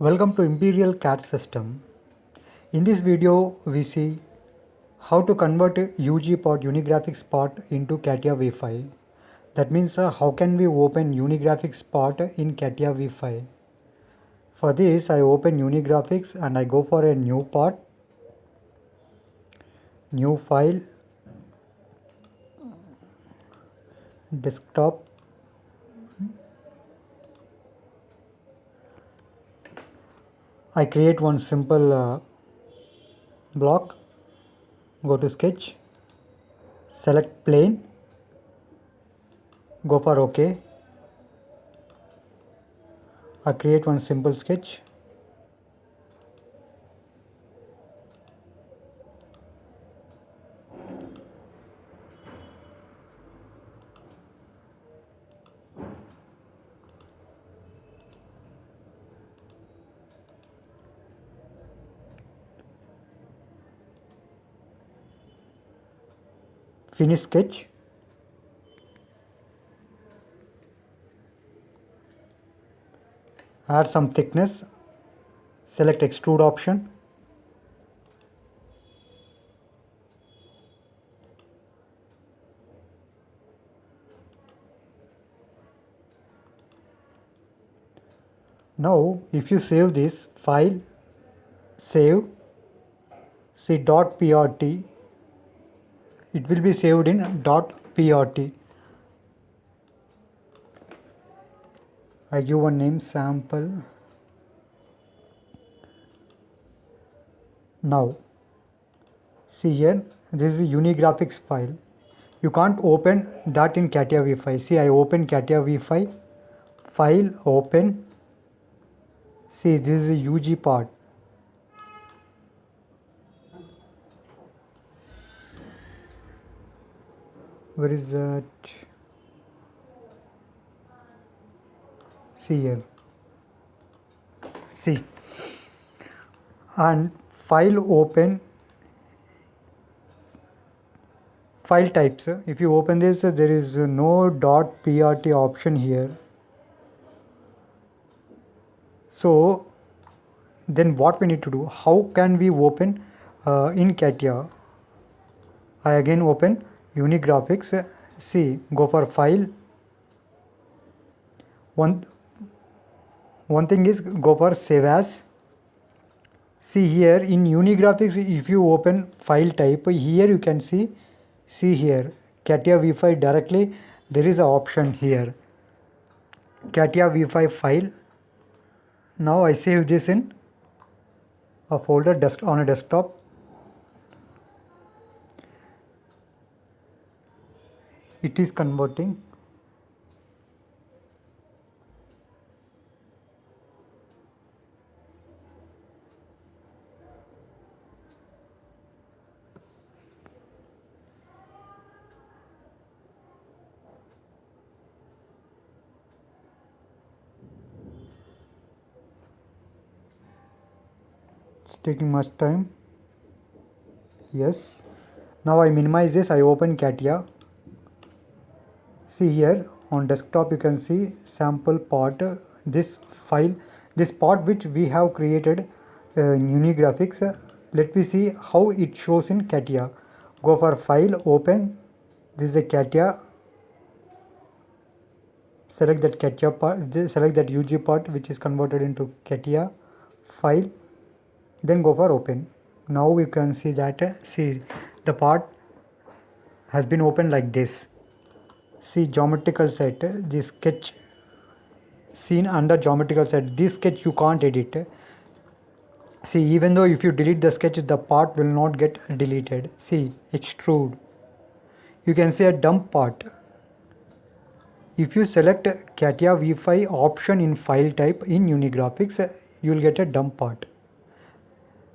Welcome to Imperial CAD system. In this video we see how to convert a UGPOT Unigraphics part into CATIA V5. That means how can we open Unigraphics part in CATIA V5. For this I open Unigraphics and I go for a new part, new file, desktop, I create one simple block, go to sketch, select plane, go for OK. I create one simple sketch. Finish sketch. Add some thickness. Select extrude option. Now if you save this file, save, see .prt, it will be saved in .prt. I give one name sample. Now see here, this is a Unigraphics file. You can't open that in CATIA V5. See, I open CATIA V5, file, open. See, this is a UG part. Where is that? See here. See, and file open, file types. If you open this, there is no .prt option here. So then what we need to do? How can we open in CATIA? I again open Unigraphics. See, go for file. One thing is go for save as. See here in Unigraphics, if you open file type, here you can see here CATIA V5 directly. There is an option here, CATIA V5 file. Now I save this in a folder on a desktop. It is converting. It's taking much time. Yes. Now I minimize this. I open CATIA. See here on desktop you can see sample part. This file, this part which we have created in Unigraphics. Let me see how it shows in CATIA. Go for file, open. This is a CATIA. Select that CATIA part. Select that UG part which is converted into CATIA file. Then go for open. Now we can see that see the part has been opened like this. See geometrical set, this sketch seen under geometrical set. This sketch you can't edit. See, even though if you delete the sketch, the part will not get deleted. See, extrude. You can see a dump part. If you select CATIA V5 option in file type in Unigraphics, you will get a dump part.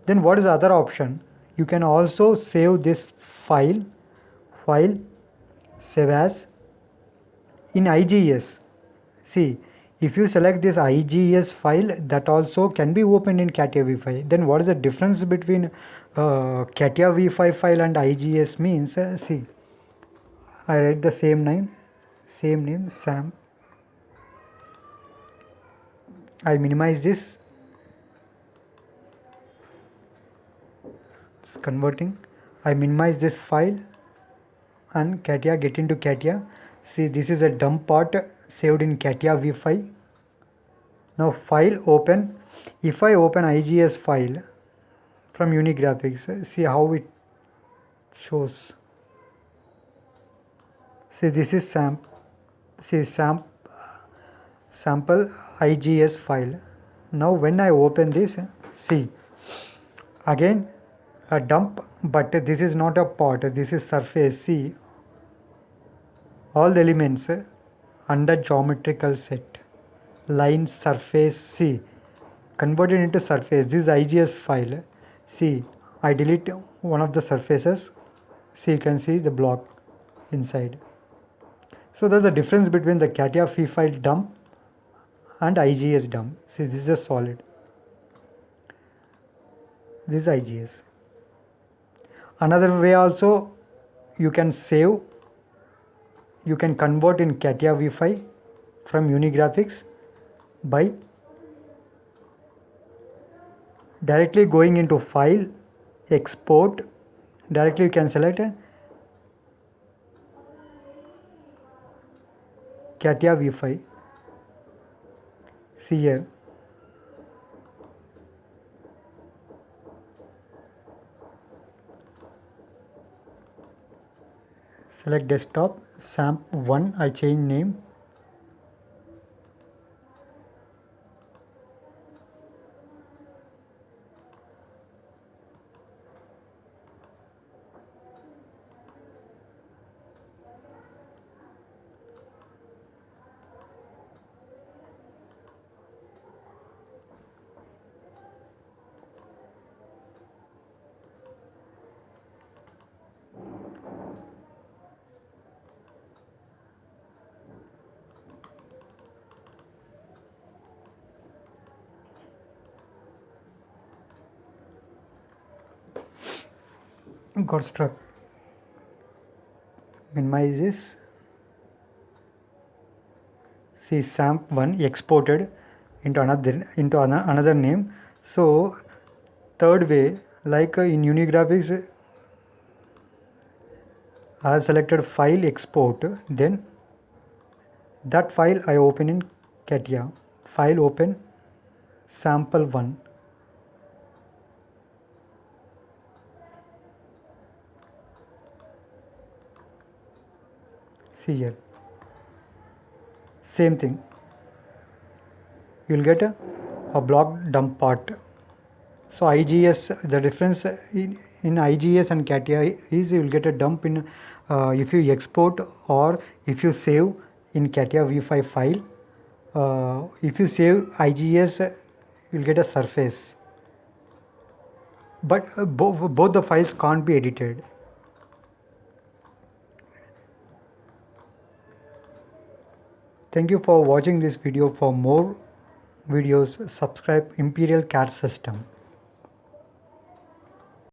Then what is the other option? You can also save this file, save as in IGS. See, if you select this IGS file, that also can be opened in CATIA V5. Then what is the difference between CATIA V5 file and IGS means? See, I write the same name, Sam. I minimize this. converting. I minimize this file and CATIA, get into CATIA. See, this is a dump part saved in CATIA v5. Now file open. If I open IGS file from Unigraphics, see how it shows. See, this is sample IGS file. Now when I open this, see, again a dump, but this is not a part, this is surface. See, all the elements under geometrical set, line, surface, see, converted into surface. This is IGS file. See, I delete one of the surfaces. See, you can see the block inside. So there's a difference between the CATIA file dump and IGS dump. See, this is a solid. This is IGS. Another way also, you can save, you can convert in CATIA v5 from Unigraphics by directly going into file, export. Directly you can select CATIA v5. See here, select desktop, SAMP1, I change name. Got struck. Minimize this. See, SAMP1 exported into another name. So third way, like in Unigraphics, I have selected file, export, then that file I open in CATIA. File open, sample1. See here, same thing. You will get a block dump part. So IGS, the difference in IGS and CATIA is you will get a dump in if you export or if you save in CATIA v5 file. If you save IGS, you will get a surface. But both the files can't be edited. Thank you for watching this video. For more videos, subscribe Imperial CAD System.